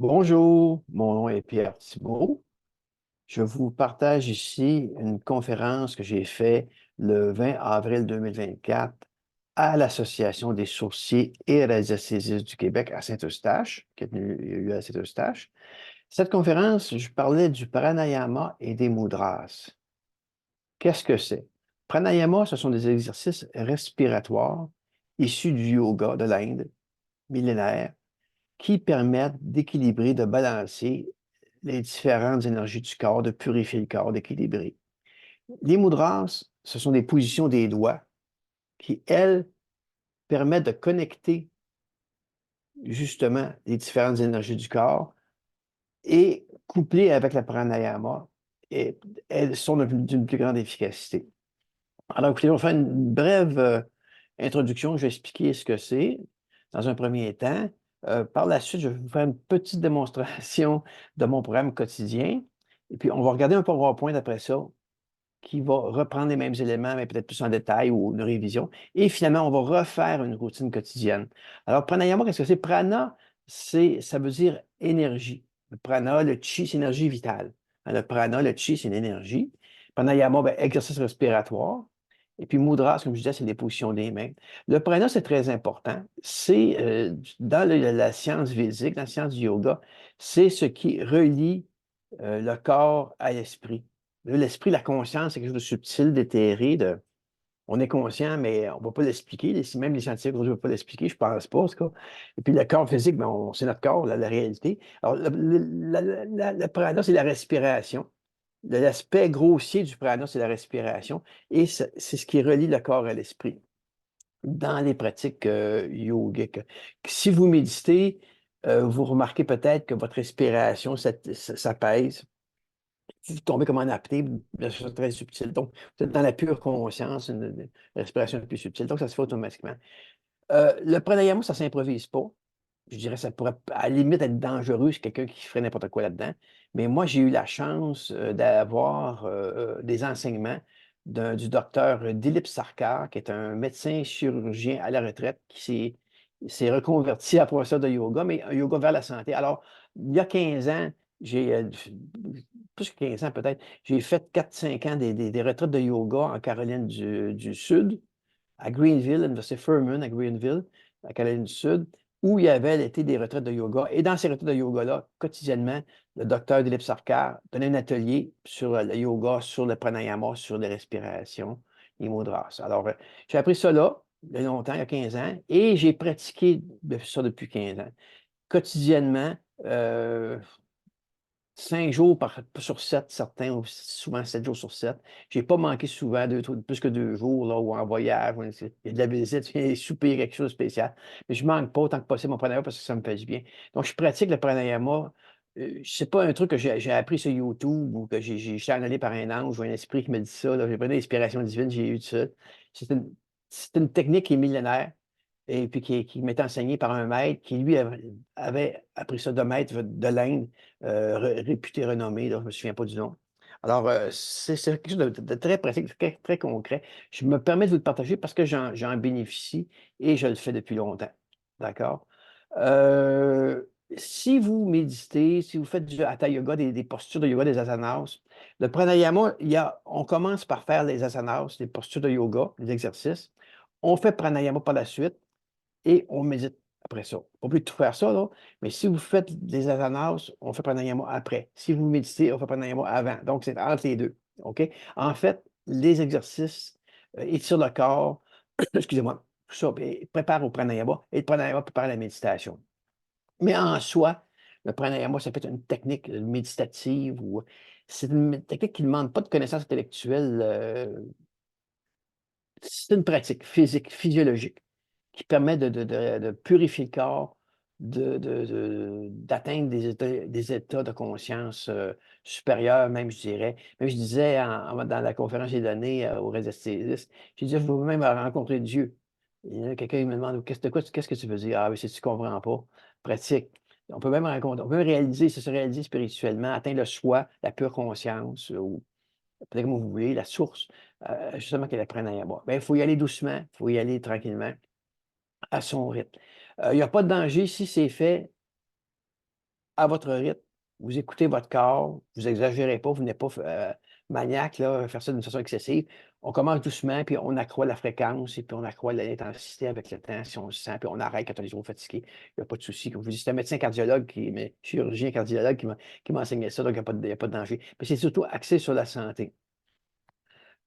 Bonjour, mon nom est Pierre Thibault. Je vous partage ici une conférence que j'ai faite le 20 avril 2024 à l'Association des sourciers et radiesthésistes du Québec à Saint-Eustache, qui a eu à Saint-Eustache. Cette conférence, je parlais du pranayama et des mudras. Qu'est-ce que c'est? Pranayama, ce sont des exercices respiratoires issus du yoga de l'Inde, millénaire, qui permettent d'équilibrer, de balancer les différentes énergies du corps, de purifier le corps, d'équilibrer. Les mudras, ce sont des positions des doigts qui, elles, permettent de connecter justement les différentes énergies du corps et couplées avec la pranayama, et elles sont d'une plus grande efficacité. Alors, écoutez, on va faire une brève introduction. Je vais expliquer ce que c'est dans un premier temps. Par la suite, je vais vous faire une petite démonstration de mon programme quotidien. Et puis, on va regarder un PowerPoint après ça qui va reprendre les mêmes éléments, mais peut-être plus en détail ou une révision. Et finalement, on va refaire une routine quotidienne. Alors, pranayama, qu'est-ce que c'est? Prana, ça veut dire énergie. Le prana, le chi, c'est énergie vitale. Le prana, le chi, c'est l'énergie. Pranayama, ben, exercice respiratoire. Et puis, mudras, comme je disais, c'est les positions des mains. Le prana, c'est très important. C'est dans la science physique, dans la science du yoga, c'est ce qui relie le corps à l'esprit. L'esprit, la conscience, c'est quelque chose de subtil, d'éthéré. On est conscient, mais on ne va pas l'expliquer. Même les scientifiques ne vont pas l'expliquer, je ne pense pas, en tout cas. Et puis le corps physique, ben, c'est notre corps, la réalité. Alors, le prana, c'est la respiration. L'aspect grossier du prana, c'est la respiration. Et c'est ce qui relie le corps à l'esprit dans les pratiques yogiques. Si vous méditez, vous remarquez peut-être que votre respiration s'apaise. Vous tombez comme en apnée, de façon très subtile. Donc, vous êtes dans la pure conscience, une respiration plus subtile. Donc, ça se fait automatiquement. Le pranayama, ça ne s'improvise pas. Je dirais que ça pourrait à la limite être dangereux si quelqu'un qui ferait n'importe quoi là-dedans. Mais moi, j'ai eu la chance d'avoir des enseignements du docteur Dilip Sarkar, qui est un médecin chirurgien à la retraite s'est reconverti à professeur de yoga, mais un yoga vers la santé. Alors, il y a 15 ans, j'ai plus que 15 ans peut-être, j'ai fait 4-5 ans des retraites de yoga en Caroline du Sud, à Greenville, l'Université Furman à Greenville, à Caroline du Sud, où il y avait l'été des retraites de yoga. Et dans ces retraites de yoga-là, quotidiennement, le docteur Dilip Sarkar donnait un atelier sur le yoga, sur le pranayama, sur les respirations, les mudras. Alors, j'ai appris ça là, il y a longtemps, il y a 15 ans, et j'ai pratiqué ça depuis 15 ans. Quotidiennement, 5 jours sur 7, certains, ou souvent 7 jours sur 7. Je n'ai pas manqué souvent plus que 2 jours, là, ou en voyage, ou il y a de la visite, il y a souper, quelque chose de spécial. Mais je ne manque pas autant que possible mon pranayama parce que ça me fait du bien. Donc, je pratique le pranayama. Ce n'est pas un truc que j'ai appris sur YouTube ou que j'ai channelé par un ange ou un esprit qui me dit ça. J'ai pris une inspiration divine, j'ai eu de ça. C'est une technique qui est millénaire et puis qui m'est enseigné par un maître qui, lui, avait appris ça de maître de l'Inde, réputé, renommé, là, je ne me souviens pas du nom. Alors, c'est quelque chose de très pratique, très, très concret. Je me permets de vous le partager parce que j'en bénéficie et je le fais depuis longtemps. D'accord? Euh, Si vous méditez, si vous faites du hatha yoga, des postures de yoga, des asanas, le pranayama, on commence par faire les asanas, les postures de yoga, les exercices. On fait pranayama par la suite et on médite après ça. Pas plus de tout faire ça, là, mais si vous faites des asanas, on fait pranayama après. Si vous méditez, on fait pranayama avant. Donc, c'est entre les deux. OK? En fait, les exercices étirent le corps, excusez-moi, tout ça prépare au pranayama et le pranayama prépare à la méditation. Mais en soi, le pranayama, ça peut être une technique méditative ou c'est une technique qui ne demande pas de connaissances intellectuelles. C'est une pratique physique, physiologique qui permet de purifier le corps, d'atteindre des états de conscience supérieurs, même, je dirais. Même, je disais dans la conférence que j'ai donnée aux radiesthésistes, je disais, je veux même rencontrer Dieu. Quelqu'un il me demande, qu'est-ce que tu veux dire? Ah oui, si tu ne comprends pas, pratique. On peut même rencontrer, on peut même réaliser, se réaliser spirituellement, atteindre le soi, la pure conscience, ou peut-être comme vous voulez, la source, justement, qu'elle apprenne à y avoir. Il faut y aller doucement, il faut y aller tranquillement à son rythme. Il n'y a pas de danger si c'est fait à votre rythme. Vous écoutez votre corps, vous exagérez pas, vous n'êtes pas maniaque, là, faire ça d'une façon excessive. On commence doucement, puis on accroît la fréquence, et puis on accroît l'intensité avec le temps, si on le sent, puis on arrête quand on est trop fatigué. Il n'y a pas de souci. Comme je vous dis, c'est un médecin cardiologue, mais chirurgien cardiologue qui m'a enseigné ça, donc il n'y a pas de danger. Mais c'est surtout axé sur la santé.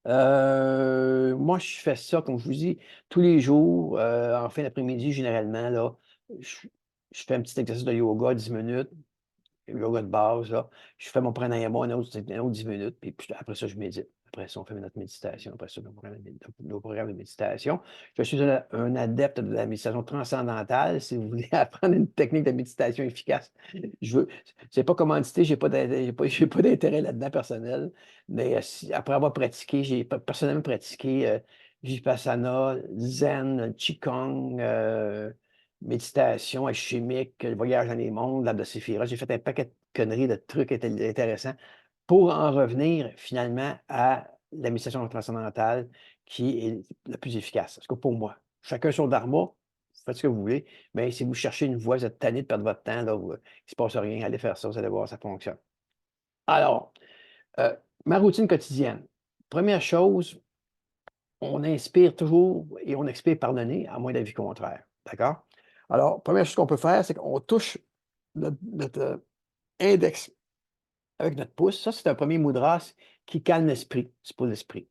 Moi, je fais ça, comme je vous dis, tous les jours, en fin d'après-midi, généralement, là, je, je fais un petit exercice de yoga, 10 minutes, yoga de base, là. Je fais mon pranayama, un autre 10 minutes, puis après ça, je médite. Après ça, on fait notre méditation. Après ça, nos programmes de méditation. Je suis un adepte de la méditation transcendantale. Si vous voulez apprendre une technique de méditation efficace, je veux. C'est pas commandité, j'ai pas d'intérêt là-dedans personnel. Mais après avoir pratiqué, j'ai personnellement pratiqué Vipassana, Zen, Qigong, méditation alchimique, le voyage dans les mondes, l'art de Séphira. J'ai fait un paquet de conneries, de trucs intéressants pour en revenir finalement à la méditation transcendantale qui est la plus efficace. Parce que pour moi, chacun son dharma, faites ce que vous voulez, mais si vous cherchez une voie, vous êtes tanné de perdre votre temps, là, il ne se passe rien, allez faire ça, vous allez voir, ça fonctionne. Alors, euh, ma routine quotidienne. Première chose, on inspire toujours et on expire par le nez, à moins d'avis contraire. D'accord? Alors, première chose qu'on peut faire, c'est qu'on touche notre index avec notre pouce. Ça, c'est un premier mudras qui calme l'esprit. C'est pour l'esprit.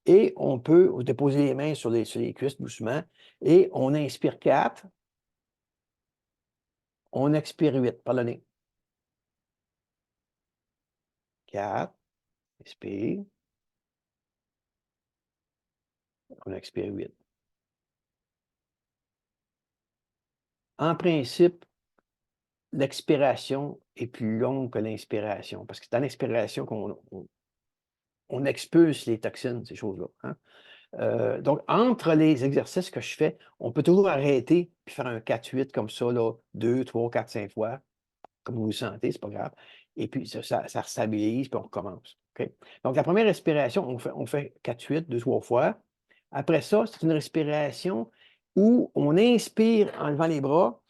Et on peut déposer les mains sur les cuisses doucement et on inspire 4, on expire 8 par le nez. 4, expire, on expire 8. En principe, l'expiration est plus longue que l'inspiration parce que c'est dans l'expiration qu'on expulse les toxines, ces choses-là. Hein. Donc, entre les exercices que je fais, on peut toujours arrêter puis faire un 4-8 comme ça, là, 2, 3, 4, 5 fois, comme vous le sentez, c'est pas grave. Et puis, ça restabilise, puis on recommence. OK? Donc, la première respiration, on fait 4-8, 2, 3 fois. Après ça, c'est une respiration où on inspire en levant les bras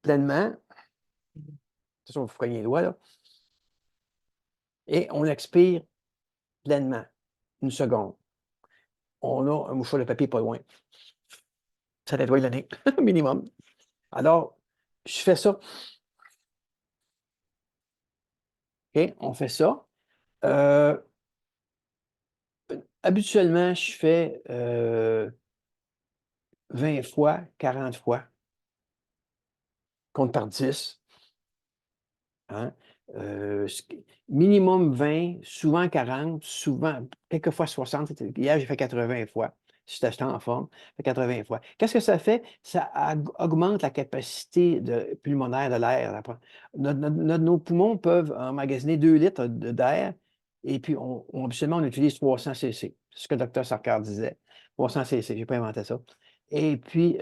pleinement. C'est ça, vous prenez les doigts, là. Et on expire pleinement. Une seconde. On a un mouchoir de papier pas loin. Ça nettoie le nez, minimum. Alors, je fais ça. OK, on fait ça. Habituellement, je fais 20 fois, 40 fois, compte par 10. Hein? Minimum 20, souvent 40, souvent, quelquefois 60. Hier, j'ai fait 80 fois. Si j'étais en forme, fait 80 fois. Qu'est-ce que ça fait? Ça augmente la capacité pulmonaire de l'air. Nos poumons peuvent emmagasiner 2 litres d'air et puis habituellement, on utilise 300 cc. C'est ce que le docteur Sarkar disait. 300 cc, je n'ai pas inventé ça. Et puis,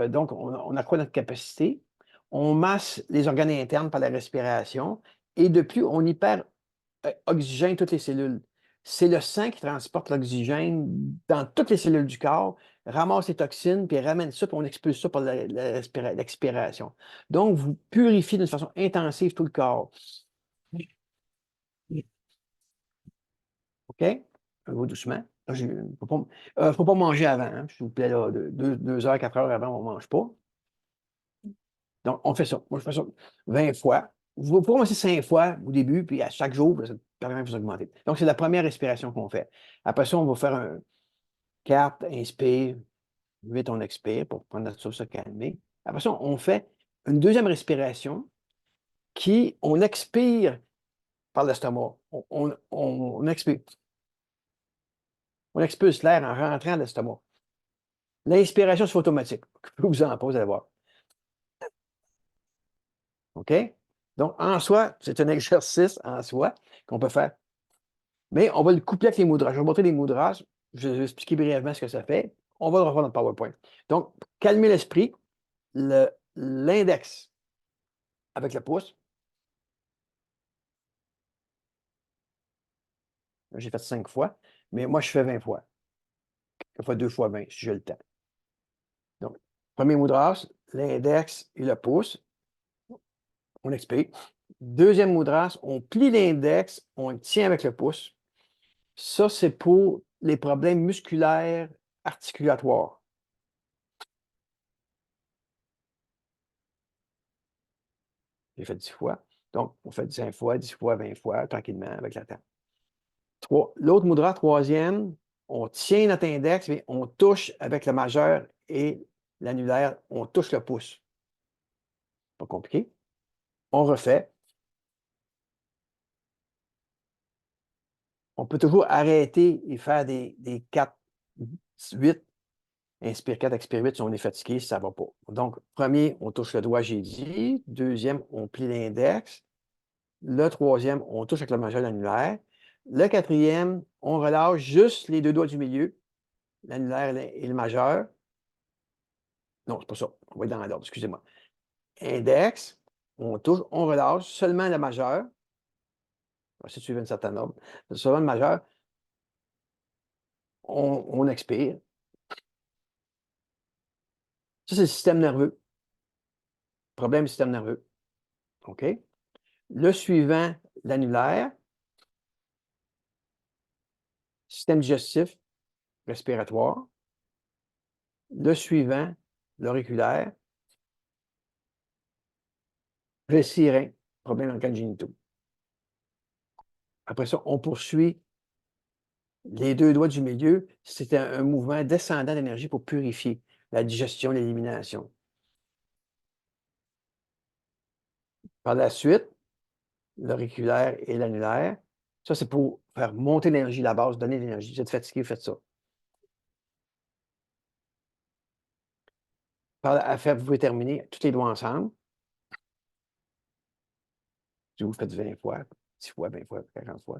donc, on accroît notre capacité. On masse les organes internes par la respiration et de plus, on hyper oxygène toutes les cellules. C'est le sang qui transporte l'oxygène dans toutes les cellules du corps, ramasse les toxines, puis ramène ça, puis on expulse ça par l'expiration. Donc, vous purifiez d'une façon intensive tout le corps. OK? Go doucement. Il ne faut pas manger avant, hein, s'il vous plaît, là, 2 heures, 4 heures avant, on ne mange pas. Donc, on fait ça. Moi, je fais ça 20 fois. Vous pouvez commencer 5 fois au début, puis à chaque jour, ça permet de vous augmenter. Donc, c'est la première respiration qu'on fait. Après ça, on va faire un 4, inspire, 8, on expire pour prendre notre souffle, se calmer. Après ça, on fait une deuxième respiration on expire par l'estomac. On expire. On expulse l'air en rentrant à l'estomac. L'inspiration, c'est automatique. Je peux vous en poser, vous allez voir. OK? Donc, en soi, c'est un exercice en soi qu'on peut faire. Mais on va le coupler avec les mudras. Je vais vous montrer les mudras. Je vais expliquer brièvement ce que ça fait. On va le revoir dans le PowerPoint. Donc, calmer l'esprit, l'index avec le pouce. J'ai fait 5 fois, mais moi, je fais 20 fois. Je fais 2 fois 20 si j'ai le temps. Donc, premier mudras, l'index et le pouce. On expire. Deuxième mudra, on plie l'index, on le tient avec le pouce. Ça, c'est pour les problèmes musculaires articulatoires. J'ai fait 10 fois. Donc, on fait 5 fois, 10 fois, 20 fois, tranquillement, avec la temps. L'autre mudra, troisième, on tient notre index, mais on touche avec le majeur et l'annulaire, on touche le pouce. Pas compliqué. On refait. On peut toujours arrêter et faire des 4, 8. Inspire 4, expire 8 si on est fatigué, si ça ne va pas. Donc, premier, on touche le doigt, j'ai dit. Deuxième, on plie l'index. Le troisième, on touche avec le majeur et l'annulaire. Le quatrième, on relâche juste les deux doigts du milieu, l'annulaire et le majeur. Non, c'est pas ça. On va être dans l'ordre, excusez-moi. Index, on touche, on relâche seulement le majeur. On va essayer de suivre une certaine ordre. Seulement le majeur. On expire. Ça, c'est le système nerveux. Problème du système nerveux. OK? Le suivant, l'annulaire. Système digestif, respiratoire. Le suivant, l'auriculaire. Rein, problème organes génitaux. Après ça, on poursuit les deux doigts du milieu. C'est un mouvement descendant d'énergie pour purifier la digestion, l'élimination. Par la suite, l'auriculaire et l'annulaire. Ça, c'est pour faire monter l'énergie, la base, donner l'énergie. Vous êtes fatigué, faites ça. Vous pouvez terminer tous les doigts ensemble. Si vous faites 20 fois, 10 fois, 20 fois, 40 fois.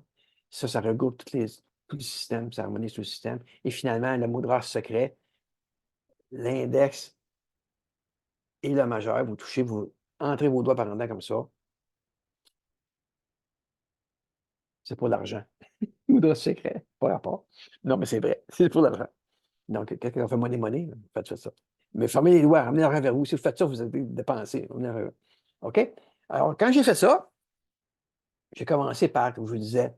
Ça regroupe tout le système, ça harmonise tout le système. Et finalement, le mudra secret, l'index et le majeur, vous touchez, vous entrez vos doigts par en dedans comme ça. C'est pour l'argent. Mudra secret, pas rapport. Non, mais c'est vrai, c'est pour l'argent. Donc, quelqu'un fait monnaie, faites ça. Mais fermez les doigts, ramenez l'argent vers vous. Si vous faites ça, vous avez dépensé. OK? Alors, quand j'ai fait ça, j'ai commencé par, comme je vous disais,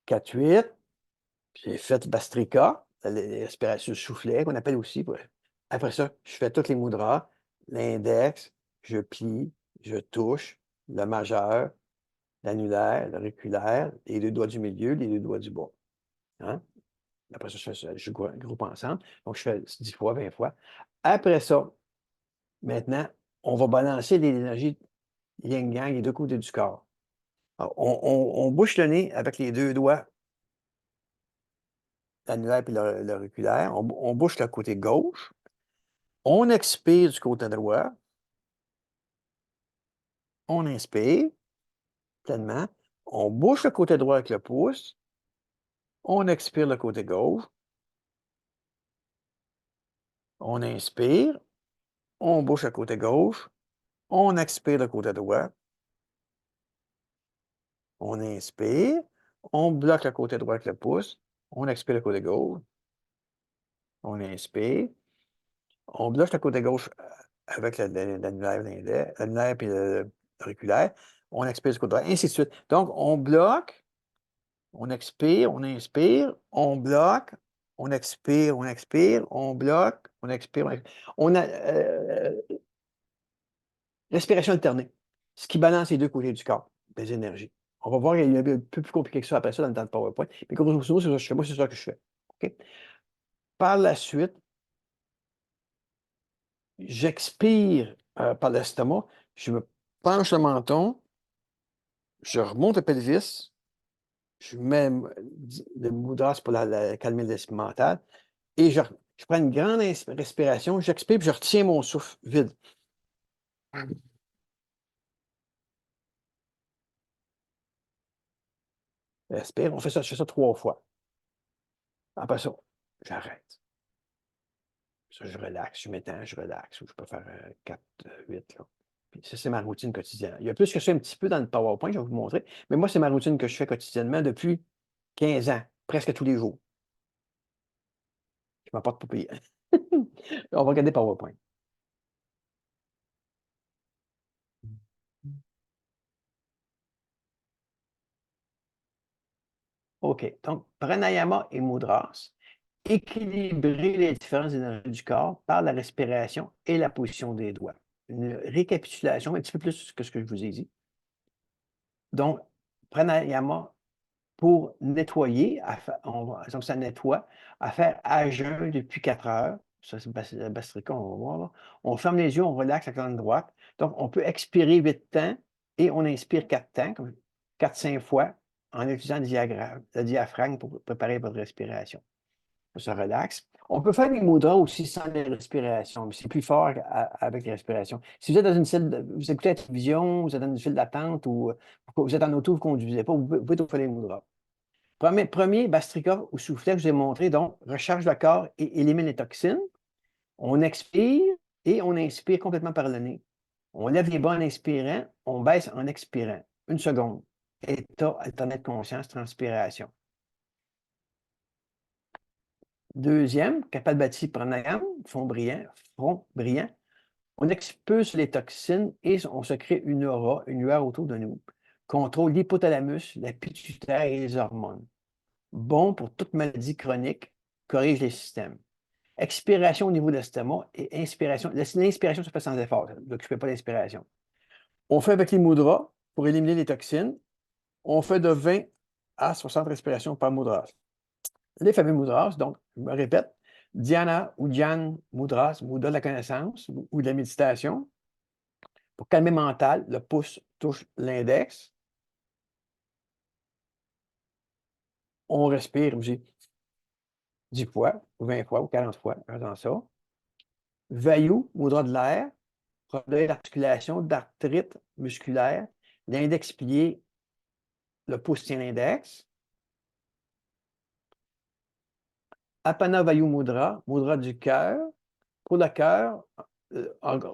4-8. J'ai fait Bastrika, l'aspiration soufflet, qu'on appelle aussi. Après ça, je fais toutes les mudras, l'index, je plie, je touche, le majeur, l'annulaire, l'auriculaire, les deux doigts du milieu, les deux doigts du bas. Hein? Après ça, je groupe ensemble. Donc, je fais 10 fois, 20 fois. Après ça, maintenant, on va balancer l'énergie yin-yang des deux côtés du corps. Alors, on bouche le nez avec les deux doigts, l'annulaire et l'auriculaire. On bouche le côté gauche. On expire du côté droit. On inspire pleinement. On bouche le côté droit avec le pouce. On expire le côté gauche. On inspire. On bouche le côté gauche. On expire le côté droit. On inspire. On bloque le côté droit avec le pouce. On expire le côté gauche. On inspire. On bloque le côté gauche avec l'annulaire et l'auriculaire. On expire du côté droit, ainsi de suite. Donc, on bloque. On expire, on inspire, on bloque, on expire, on bloque, on expire. On a respiration alternée, ce qui balance les deux côtés du corps, des énergies. On va voir, il y a un peu plus compliqué que ça après ça dans le temps de PowerPoint. Mais grosso modo, c'est ça que je fais. Moi, c'est ça que je fais. OK? Par la suite, j'expire par l'estomac, je me penche le menton, je remonte le pelvis, je mets le mudras pour calmer l'esprit mental. Et je prends une grande respiration, j'expire, puis je retiens mon souffle vide. Respire, je fais ça 3 fois. Après ça, j'arrête. Ça, je relaxe, je m'étends, je relaxe. Ou je peux faire 4, 8. Là. Puis ça, c'est ma routine quotidienne. Il y a plus que je fais un petit peu dans le PowerPoint, je vais vous montrer. Mais moi, c'est ma routine que je fais quotidiennement depuis 15 ans, presque tous les jours. Je ne m'apporte pas payer. On va regarder PowerPoint. OK. Donc, pranayama et mudras, équilibrer les différentes énergies du corps par la respiration et la position des doigts. Une récapitulation, un petit peu plus que ce que je vous ai dit. Donc, pranayama pour nettoyer, exemple, ça nettoie, à faire à jeun depuis 4 heures. Ça, c'est le Bastrika, on va voir là. On ferme les yeux, on relaxe la colonne droite. Donc, on peut expirer 8 temps et on inspire 4 temps, comme 4-5 fois, en utilisant le diaphragme pour préparer votre respiration. On se relaxe. On peut faire des mudras aussi sans les respirations, mais c'est plus fort avec les respirations. Si vous êtes dans une salle, vous écoutez la télévision, vous êtes dans une file d'attente ou vous êtes en auto, vous ne conduisez pas, vous pouvez tout faire les mudras. Premier Bastrika ou soufflet que je vous ai montré, donc, recharge le corps et élimine les toxines. On expire et on inspire complètement par le nez. On lève les bras en inspirant, on baisse en expirant. 1 seconde. État alterné de conscience, transpiration. Deuxième, Kapalbhati Pranayam, front brillant. On expulse les toxines et on se crée une aura, une lueur autour de nous. Contrôle l'hypothalamus, la pituitaire et les hormones. Bon pour toute maladie chronique, corrige les systèmes. Expiration au niveau de l'estomac et inspiration. L'inspiration se fait sans effort, donc je ne fais pas l'inspiration. On fait avec les mudras pour éliminer les toxines. On fait de 20 à 60 respirations par mudras. Les fameux mudras, donc, je me répète, Dhyana ou Dhyan mudras, mudra de la connaissance ou de la méditation. Pour calmer le mental, le pouce touche l'index. On respire, j'ai 10 fois, ou 20 fois, ou 40 fois, en faisant ça. Vayu, mudra de l'air, problème d'articulation, d'arthrite musculaire. L'index plié, le pouce tient l'index. Apana Vayu Mudra, mudra du cœur. Pour le cœur,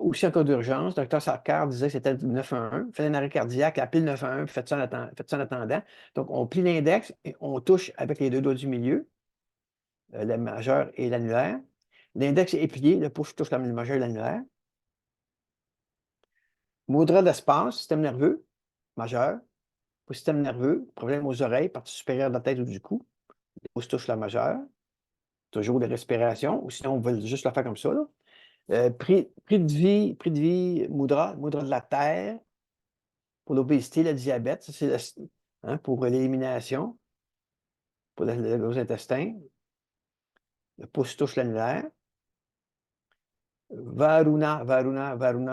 aussi en cas d'urgence, le docteur Sarkar disait que c'était le 911. Faites un arrêt cardiaque, appelez le 911, faites ça en attendant. Donc, on plie l'index et on touche avec les 2 doigts du milieu, le majeur et l'annulaire. L'index est plié, le pouce touche comme le majeur et l'annulaire. Mudra d'espace, système nerveux, majeur. Pour le système nerveux, problème aux oreilles, partie supérieure de la tête ou du cou. Le pouce touche la majeure. Toujours des respirations, ou sinon on va juste le faire comme ça, là. Prix de vie, mudra de la terre, pour l'obésité, le diabète, ça, c'est pour l'élimination, pour le gros intestin. Le pouce touche l'annulaire. Varuna,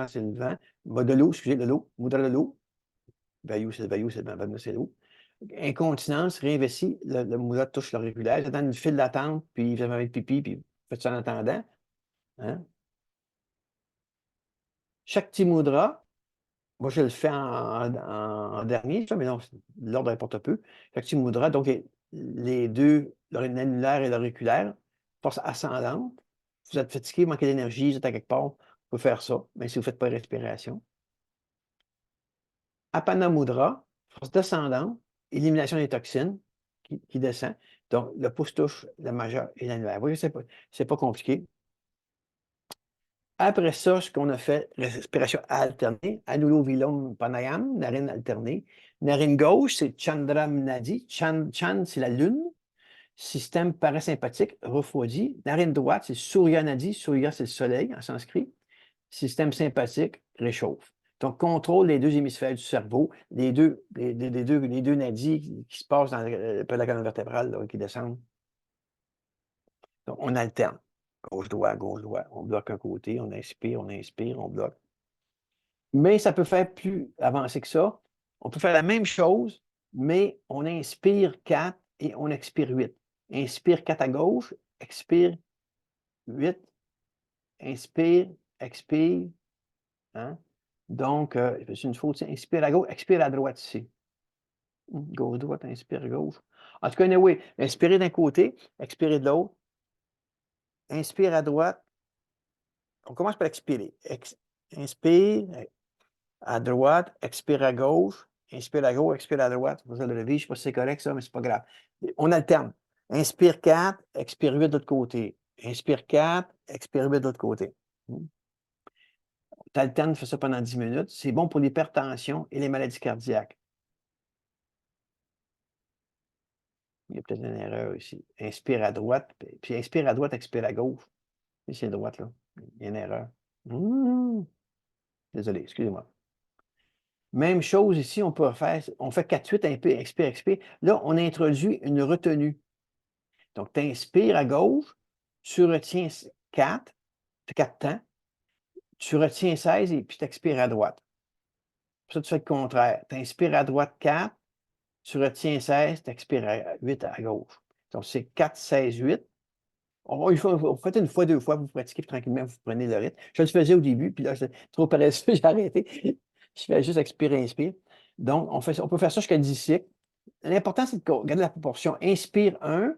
c'est le vent. De l'eau, excusez, de l'eau, mudra de l'eau. Vayu, c'est le vent, Varuna, c'est l'eau. Incontinence, réinvestit, le mudra touche l'auriculaire. Vous êtes dans une file d'attente, puis vous avez pipi, puis vous faites ça en attendant. Hein? Shakti Mudra, moi je le fais en dernier, ça, mais non, l'ordre importe peu. Shakti Mudra, donc les deux, l'annulaire et l'auriculaire, force ascendante. Vous êtes fatigué, vous manquez d'énergie, vous êtes à quelque part, vous pouvez faire ça, même si vous ne faites pas de respiration. Apana Mudra, force descendante, élimination des toxines qui descend. Donc, le pouce touche le majeur et l'annulaire. Vous voyez, c'est pas compliqué. Après ça, ce qu'on a fait, respiration alternée, Anulovilum Pranayam, narine alternée. Narine gauche, c'est Chandram Nadi. Chan, c'est la lune. Système parasympathique, refroidi. Narine droite, c'est Surya Nadi. Surya, c'est le soleil en sanskrit. Système sympathique, réchauffe. Donc, contrôle les 2 hémisphères du cerveau, les deux nadis qui se passent dans la colonne vertébrale, là, qui descendent. Donc, on alterne. Gauche-droit, gauche-droit. On bloque un côté, on inspire, on bloque. Mais ça peut faire plus avancé que ça. On peut faire la même chose, mais on inspire 4 et on expire 8. Inspire 4 à gauche, expire 8, inspire, expire. Hein? Donc, c'est une faute. Inspire à gauche, expire à droite ici. Gauche, droite, inspire, gauche. En tout cas, oui, inspirez d'un côté, expirez de l'autre. Inspire à droite. On commence par expirer. Inspire à droite, expire à gauche, expire à gauche, expire à droite. Vous allez le lever, je ne sais pas si c'est correct ça, mais c'est pas grave. On alterne. Inspire 4, expire 8 de l'autre côté. Inspire 4, expire 8 de l'autre côté. Tu alternes, fais ça pendant 10 minutes. C'est bon pour l'hypertension et les maladies cardiaques. Il y a peut-être une erreur ici. Inspire à droite, puis inspire à droite, expire à gauche. Ici, à droite, là. Il y a une erreur. Désolé, excusez-moi. Même chose ici, on peut faire, on fait 4-8, expire, expire. Là, on introduit une retenue. Donc, tu inspires à gauche, tu retiens 4, tu 4 temps, tu retiens 16 et puis tu expires à droite. Ça, tu fais le contraire. Tu inspires à droite 4, tu retiens 16, tu expires à 8 à gauche. Donc, c'est 4, 16, 8. Vous faites une fois, deux fois, vous pratiquez, puis tranquillement, vous prenez le rythme. Je le faisais au début, puis là, c'est trop paresseux, j'ai arrêté. Je fais juste expirer, inspire. Donc, on peut faire ça jusqu'à 10 cycles. L'important, c'est de garder la proportion. Inspire 1,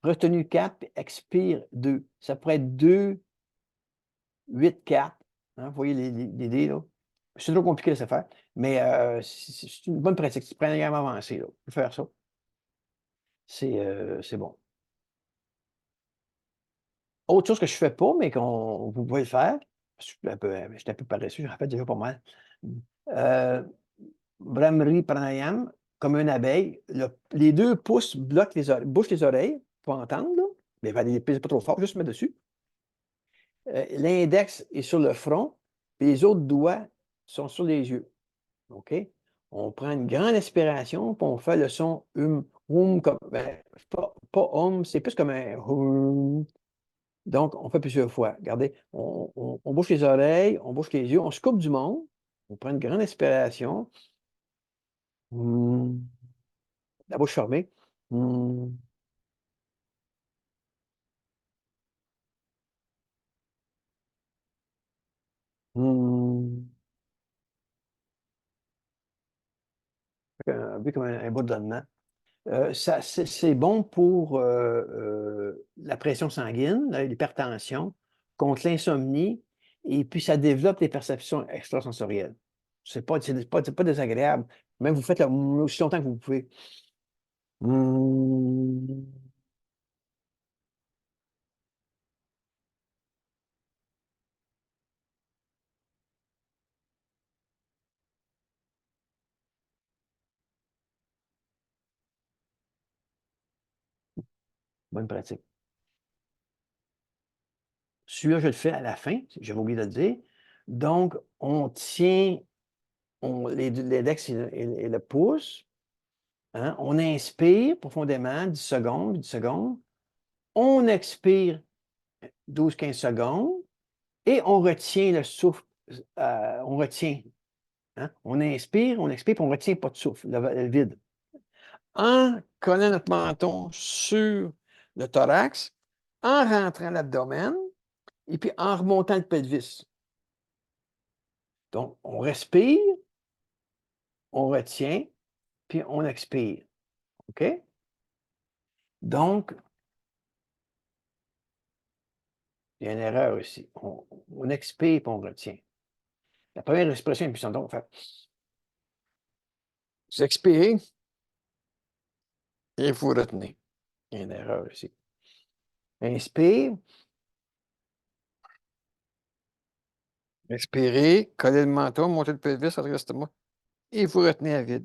retenue 4, puis expire 2. Ça pourrait être 2, 8, 4. Hein, vous voyez l'idée, là? C'est trop compliqué de se faire, mais c'est une bonne pratique. C'est une gamme avancée, là. Vous pouvez faire ça. C'est bon. Autre chose que je ne fais pas, mais vous pouvez le faire, parce que j'étais un peu paresseux, j'en fais déjà pas mal. Euh, Brahmari Pranayam, comme une abeille, les 2 pouces bloquent bouchent les oreilles pour entendre, là. Mais il va les peser pas trop fort, juste mettre dessus. L'index est sur le front, puis les autres doigts sont sur les yeux. OK? On prend une grande inspiration, puis on fait le son comme, pas c'est plus comme un hum. Donc, on fait plusieurs fois. Regardez, on bouche les oreilles, on bouche les yeux, on se coupe du monde, on prend une grande inspiration, hum, la bouche fermée. Hum, hum. Un peu comme un bourdonnement. C'est bon pour la pression sanguine, l'hypertension, contre l'insomnie, et puis ça développe les perceptions extrasensorielles. C'est pas désagréable. Même vous faites aussi longtemps que vous pouvez. Hum, bonne pratique. Celui-là, je le fais à la fin, j'avais oublié de le dire. Donc, on tient l'index et le pouce. Hein, on inspire profondément 10 secondes, 10 secondes. On expire 12-15 secondes et on retient le souffle. On retient. Hein, on inspire, on expire, puis on ne retient pas de souffle, le vide. En collant notre menton sur le thorax, en rentrant l'abdomen et puis en remontant le pelvis. Donc, on respire, on retient, puis on expire. OK? Donc, il y a une erreur ici. On expire, puis on retient. La première expression est puissante. Donc, on fait, vous expirez et vous retenez. Il y a une erreur ici. Inspire, expirez, collez le menton, montez le pelvis, adressez-moi, et vous retenez à vide.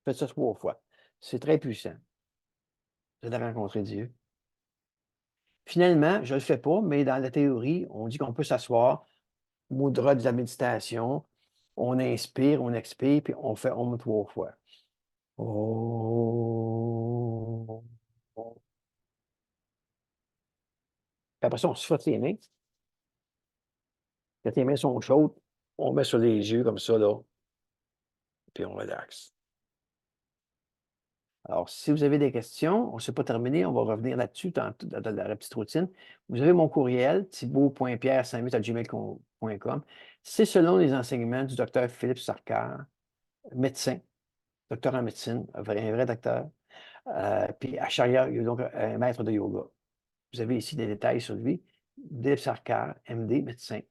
Faites ça 3 fois. C'est très puissant. Vous allez rencontrer Dieu. Finalement, je ne le fais pas, mais dans la théorie, on dit qu'on peut s'asseoir, mudra de la méditation, on inspire, on expire, puis on fait Om 3 fois. Oh. Puis après ça, on se frotte les mains. Quand les mains sont chaudes, on met sur les yeux comme ça, là, puis on relaxe. Alors, si vous avez des questions, on ne s'est pas terminé, on va revenir là-dessus dans la petite routine. Vous avez mon courriel, thibault.pierre58@gmail.com. C'est selon les enseignements du docteur Philippe Sarkar, médecin, docteur en médecine, un vrai docteur. Puis Acharya, il est donc un maître de yoga. Vous avez ici des détails sur lui. Philippe Sarkar, MD, médecin,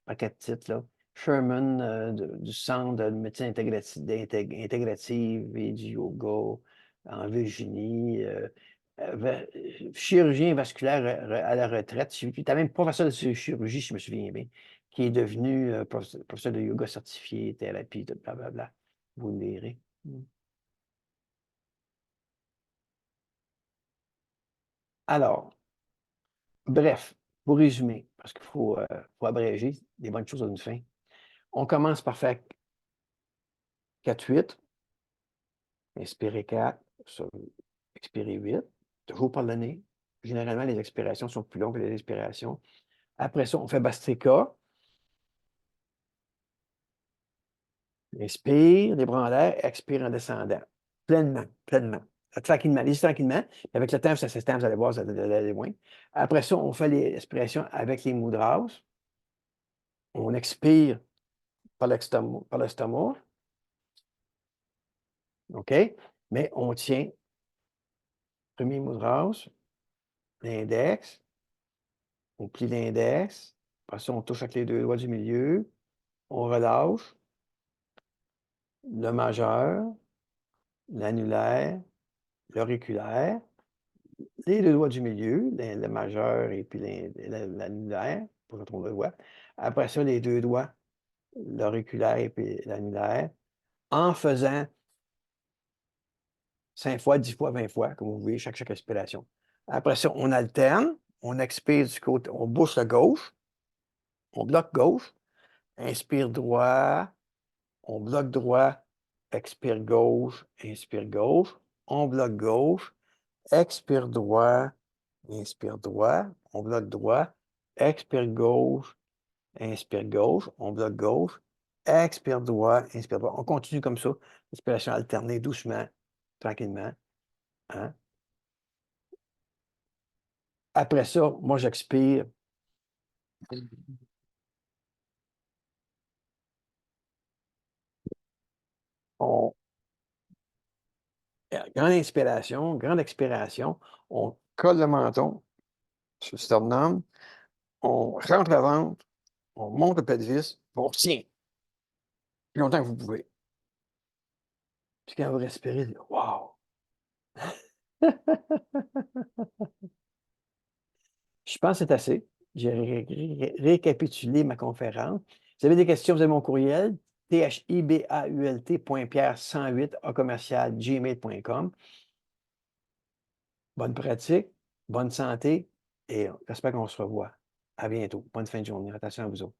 paquet de titres, là. Sherman, du Centre de médecine intégrative et du yoga en Virginie. Chirurgien vasculaire à la retraite. Tu es même professeur de chirurgie, si je me souviens bien, qui est devenu professeur de yoga certifié, thérapie, blablabla. Vous le lirez. Alors, bref, pour résumer, parce qu'il faut abréger, les bonnes choses ont une fin. On commence par faire 4-8, inspirer 4, expirer 8, toujours par le nez. Généralement, les expirations sont plus longues que les expirations. Après ça, on fait Bastrika. Inspire, les bras en l'air, expire en descendant. Pleinement, pleinement. Tranquillement, allez tranquillement. Avec le temps, ça s'estompe, vous allez voir, ça va aller loin. Après ça, on fait l'expiration avec les mudras. On expire par l'estomac. OK? Mais on tient premier mudras, l'index, on plie l'index. Après ça, on touche avec les deux doigts du milieu. On relâche le majeur, l'annulaire, l'auriculaire. Les deux doigts du milieu, le majeur et puis l'annulaire, pour que on le voit. Après ça, les deux doigts, l'auriculaire et puis l'annulaire, en faisant 5 fois, 10 fois, 20 fois, comme vous voyez, chaque expiration. Après ça, on alterne, on expire du côté, on bouche le gauche, on bloque gauche, inspire droit, on bloque droit, expire gauche, on bloque gauche, expire droit, inspire droit, on bloque droit, expire gauche, on bloque gauche, expire droit, inspire droit. On continue comme ça, respiration alternée, doucement, tranquillement. Hein? Après ça, moi, j'expire. On, grande inspiration, grande expiration. On colle le menton sur le sternum. On rentre le ventre. On monte le pelvis. On tient plus longtemps que vous pouvez. Puis quand vous respirez, wow! Je pense que c'est assez. J'ai récapitulé ma conférence. Si vous avez des questions, vous avez mon courriel, thibault.108@gmail.com. Bonne pratique, bonne santé et j'espère qu'on se revoit. À bientôt. Bonne fin de journée. Attention à vous autres.